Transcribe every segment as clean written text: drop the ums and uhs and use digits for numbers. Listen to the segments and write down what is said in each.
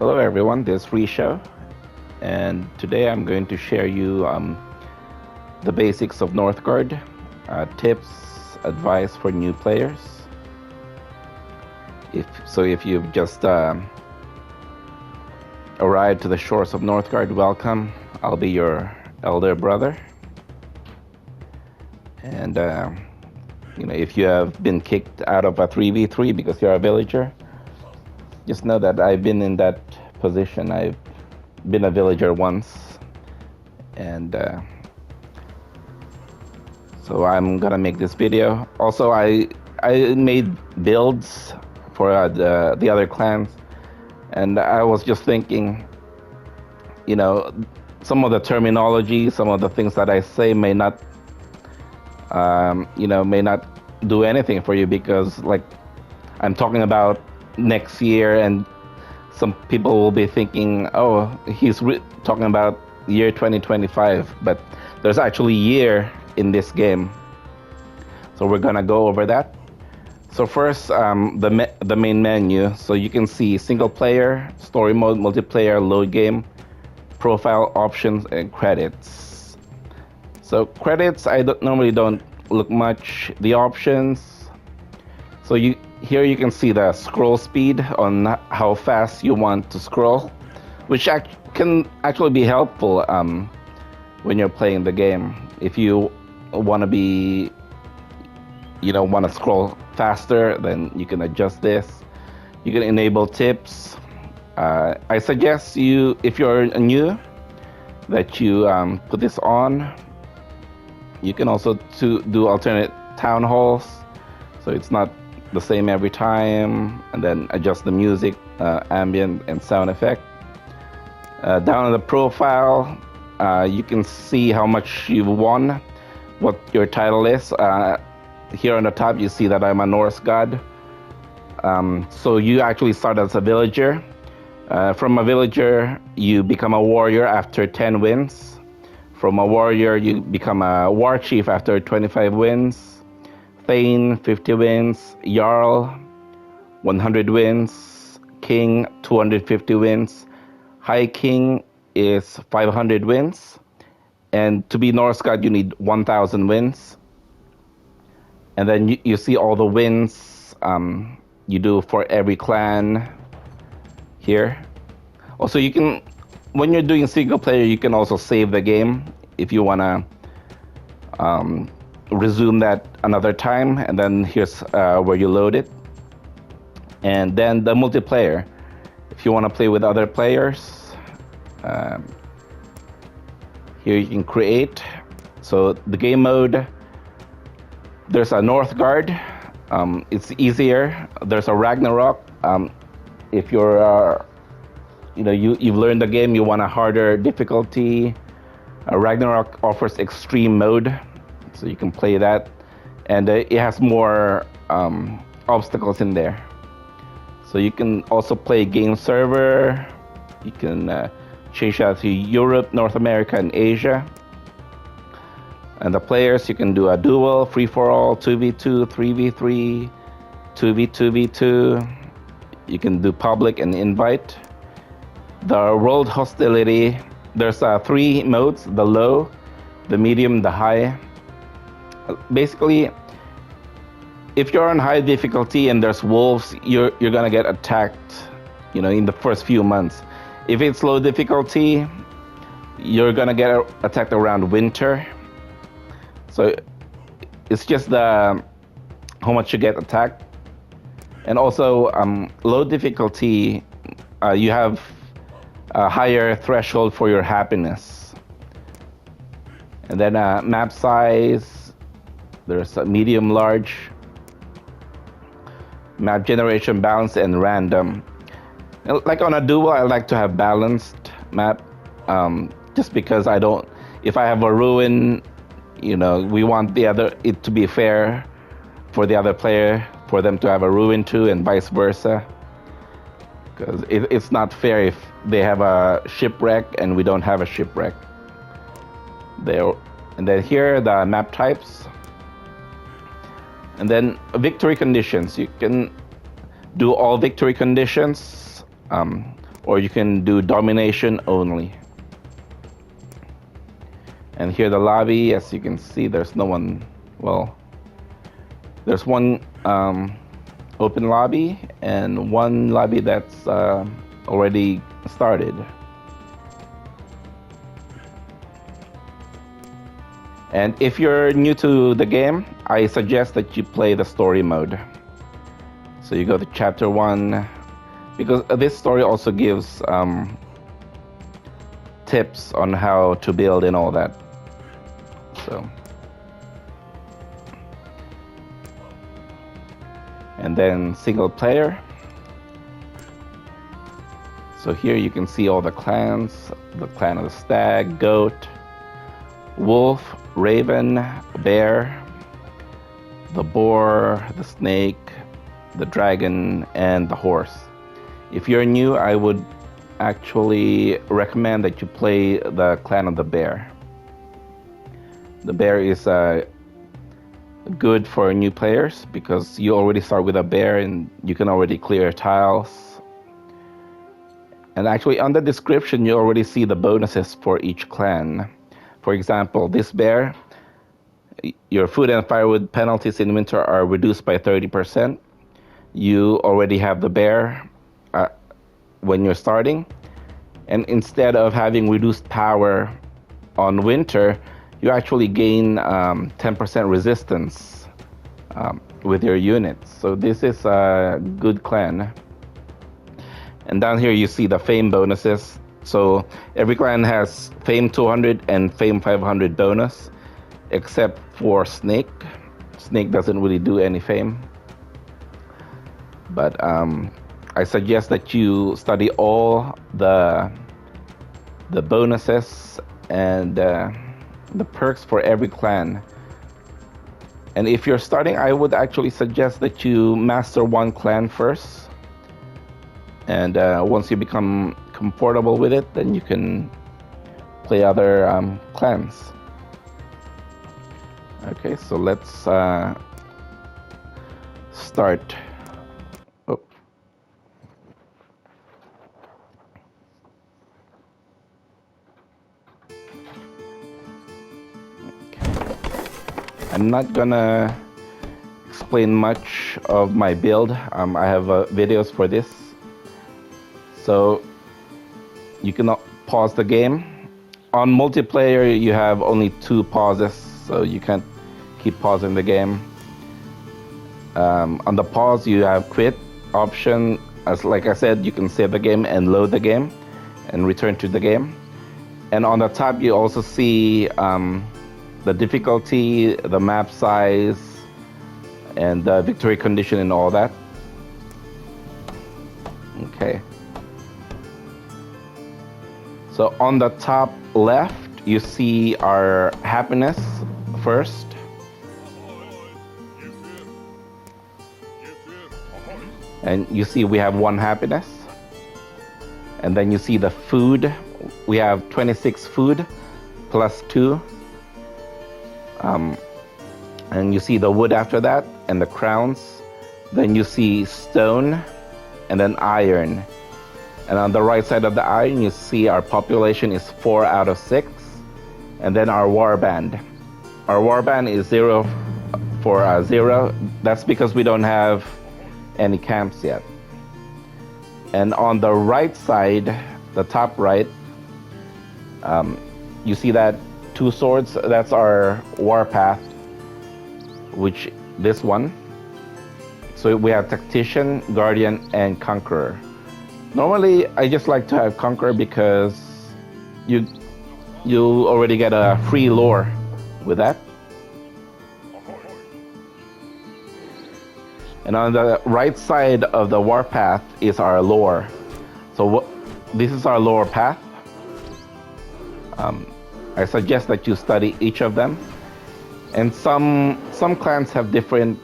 Hello everyone, this is Risha, and today I'm going to share you the basics of Northgard, tips, advice for new players. If you've just arrived to the shores of Northgard, welcome. I'll be your elder brother. And if you have been kicked out of a 3v3 because you're a villager, just know that I've been in that position. I've been a villager once, and so I'm gonna make this video. Also, I made builds for the other clans, and I was just thinking, some of the terminology, some of the things that I say may not do anything for you, because like I'm talking about next year, and some people will be thinking, oh, he's talking about year 2025, but there's actually year in this game. So we're gonna go over that. So first, the main menu. So you can see single player, story mode, multiplayer, load game, profile, options, and credits. So credits, I normally don't look much. The options, so here you can see the scroll speed on how fast you want to scroll, which can actually be helpful when you're playing the game. If you want to scroll faster, then you can adjust this. You can enable tips. I suggest you, if you're new, that you put this on. You can also do alternate town halls, so it's not the same every time, and then adjust the music, ambient, and sound effect. Down in the profile, you can see how much you've won, what your title is. Here on the top, you see that I'm a Northgard. So you actually start as a villager. From a villager, you become a warrior after 10 wins. From a warrior, you become a war chief after 25 wins. Thane, 50 wins. Jarl, 100 wins. King, 250 wins. High King is 500 wins. And to be Northgard, you need 1,000 wins. And then you see all the wins you do for every clan here. Also, you can, when you're doing single player, you can also save the game if you want to resume that another time, and then here's where you load it. And then the multiplayer, if you want to play with other players, here you can create. So the game mode, there's a Northgard, it's easier. There's a Ragnarok. If you're you've learned the game, you want a harder difficulty, Ragnarok offers extreme mode, so you can play that, and it has more obstacles in there. So you can also play game server. You can change that to Europe, North America, and Asia. And the players, you can do a duel, free-for-all, 2v2, 3v3, 2v2v2. You can do public and invite. The world hostility, there's 3 modes: the low, the medium, the high. Basically, if you're on high difficulty and there's wolves, you're gonna get attacked, in the first few months. If it's low difficulty, you're gonna get attacked around winter. So it's just how much you get attacked. And also, low difficulty, you have a higher threshold for your happiness. And then map size, there's a medium, large, map generation, balanced, and random. Like on a duel, I like to have balanced map, just because if I have a ruin, we want it to be fair for the other player, for them to have a ruin too, and vice versa. Because it's not fair if they have a shipwreck and we don't have a shipwreck. And then here, the map types. And then victory conditions. You can do all victory conditions. or you can do domination only. And here the lobby, as you can see, there's no one. Well, there's one open lobby and one lobby that's already started. And if you're new to the game, I suggest that you play the story mode. So you go to chapter 1, because this story also gives tips on how to build and all that. So, and then single player. So here you can see all the clans: the clan of the stag, goat, wolf, raven, bear, the boar, the snake, the dragon, and the horse. If you're new, I would actually recommend that you play the clan of the bear. The bear is good for new players because you already start with a bear and you can already clear tiles. And actually on the description, you already see the bonuses for each clan. For example, this bear, your food and firewood penalties in winter are reduced by 30%. You already have the bear when you're starting. And instead of having reduced power on winter, you actually gain 10% resistance with your units. So this is a good clan. And down here you see the fame bonuses. So every clan has Fame 200 and Fame 500 bonus, except for Snake. Snake doesn't really do any fame. But I suggest that you study all the bonuses and the perks for every clan. And if you're starting, I would actually suggest that you master one clan first. And once you become comfortable with it, then you can play other clans. Okay, so let's start. Oh. Okay. I'm not gonna explain much of my build. I have videos for this. So you can pause the game. On multiplayer, you have only 2 pauses, so you can't keep pausing the game. On the pause, you have quit option. As like I said, you can save the game and load the game and return to the game. And on the top, you also see the difficulty, the map size, and the victory condition and all that. Okay. So on the top left, you see our happiness first. And you see we have 1 happiness. And then you see the food. We have 26 food plus 2. And you see the wood after that and the crowns. Then you see stone and then iron. And on the right side of the iron, you see our population is 4 out of 6. And then our warband. Our warband is 0 for 0. That's because we don't have any camps yet. And on the right side, the top right, you see that 2 swords. That's our warpath, which this one. So we have Tactician, Guardian, and Conqueror. Normally, I just like to have Conqueror because you already get a free lore with that. And on the right side of the warpath is our lore. So this is our lore path. I suggest that you study each of them. And some clans have different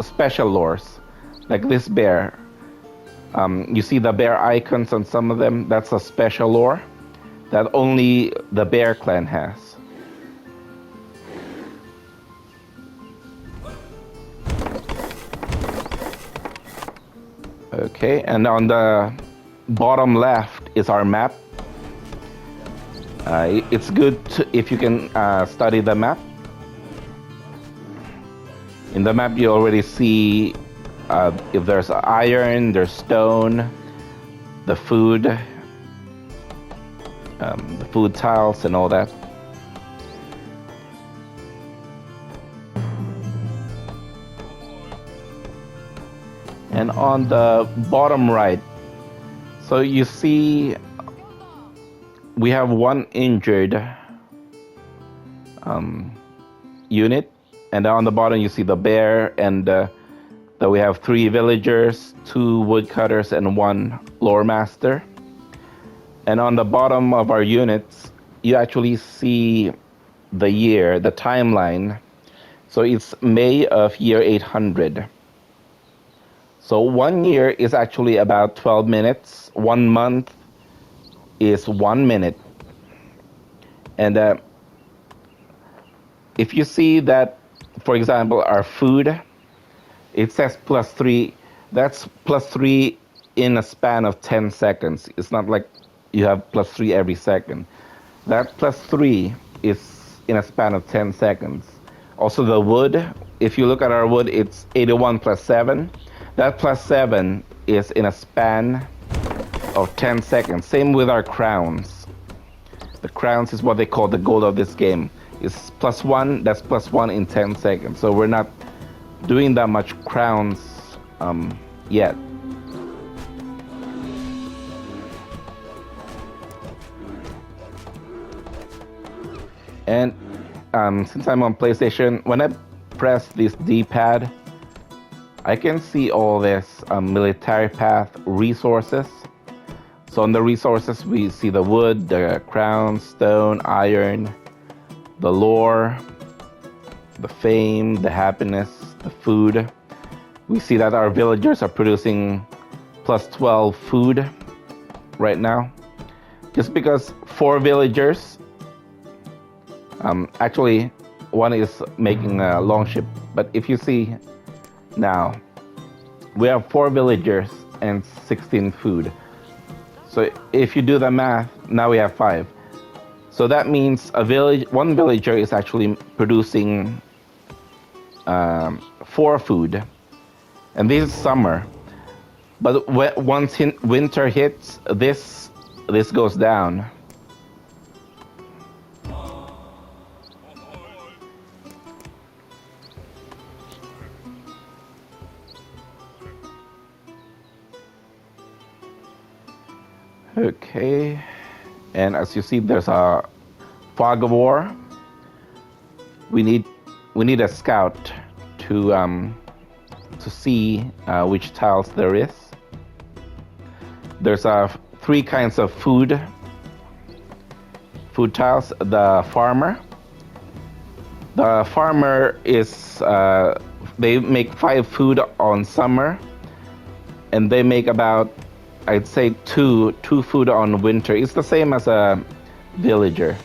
special lores, like this bear. You see the bear icons on some of them. That's a special lore that only the bear clan has. Okay, and on the bottom left is our map. It's good if you can study the map. In the map, you already see if there's iron, there's stone, the food tiles, and all that. And on the bottom right, so you see we have one injured unit, and on the bottom you see the bear, and that we have 3 villagers, 2 woodcutters, and 1 lore master. And on the bottom of our units, you actually see the year, the timeline. So it's May of year 800. So 1 year is actually about 12 minutes. 1 month is 1 minute. And if you see that, for example, our food, it says +3. That's +3 in a span of 10 seconds. It's not like you have +3 every second. That +3 is in a span of 10 seconds. Also the wood, if you look at our wood, it's 81 +7. That +7 is in a span of 10 seconds. Same with our crowns. The crowns is what they call the goal of this game. It's +1, that's +1 in 10 seconds. So we're not doing that much crowns yet. And since I'm on PlayStation, when I press this D-pad, I can see all this military path resources. So on the resources, we see the wood, the crown, stone, iron, the lore, the fame, the happiness, the food. We see that our villagers are producing +12 food right now. Just because 4 villagers, actually, 1 is making a long ship. But if you see now, we have 4 villagers and 16 food. So if you do the math, now we have 5. So that means 1 villager is actually producing 4 food. And this is summer. But once winter hits, this goes down. Okay, and as you see, there's a fog of war. We need a scout to see which tiles there is. There's 3 kinds of food tiles. The farmer is they make 5 food on summer, and they make about, I'd say, two food on winter. It's the same as a villager.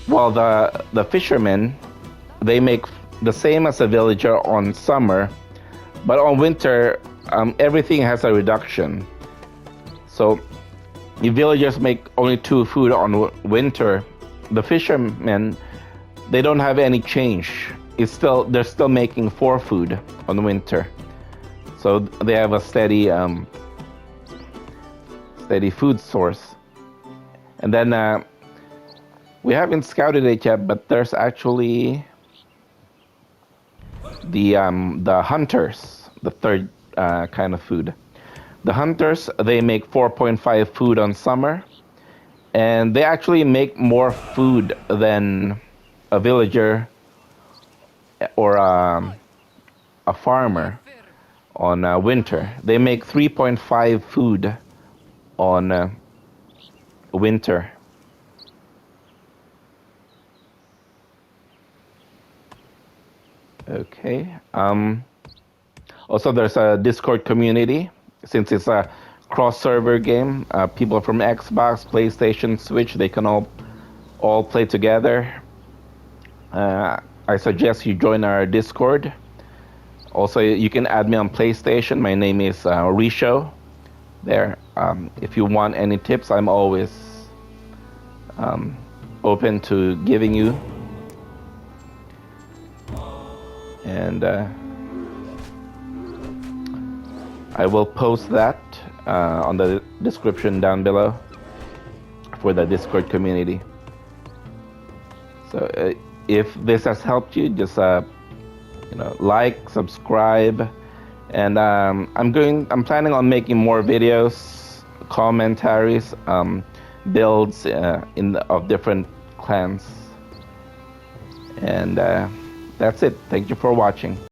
While the fishermen, they make the same as a villager on summer, but on winter, everything has a reduction. So the villagers make only 2 food on winter. The fishermen, they don't have any change. They're still making 4 food on winter. So they have a steady food source. And then we haven't scouted it yet, but there's actually the hunters, the 3rd kind of food. The hunters, they make 4.5 food on summer, and they actually make more food than a villager or a farmer on winter. They make 3.5 food on winter. Okay. Also, there's a Discord community. Since it's a cross-server game, people from Xbox, PlayStation, Switch, they can all play together. I suggest you join our Discord. Also, you can add me on PlayStation. My name is Risho. there. If you want any tips, I'm always open to giving you. And I will post that on the description down below for the Discord community. So if this has helped you, just like, subscribe, and I'm planning on making more videos, commentaries, builds of different clans. And that's it. Thank you for watching.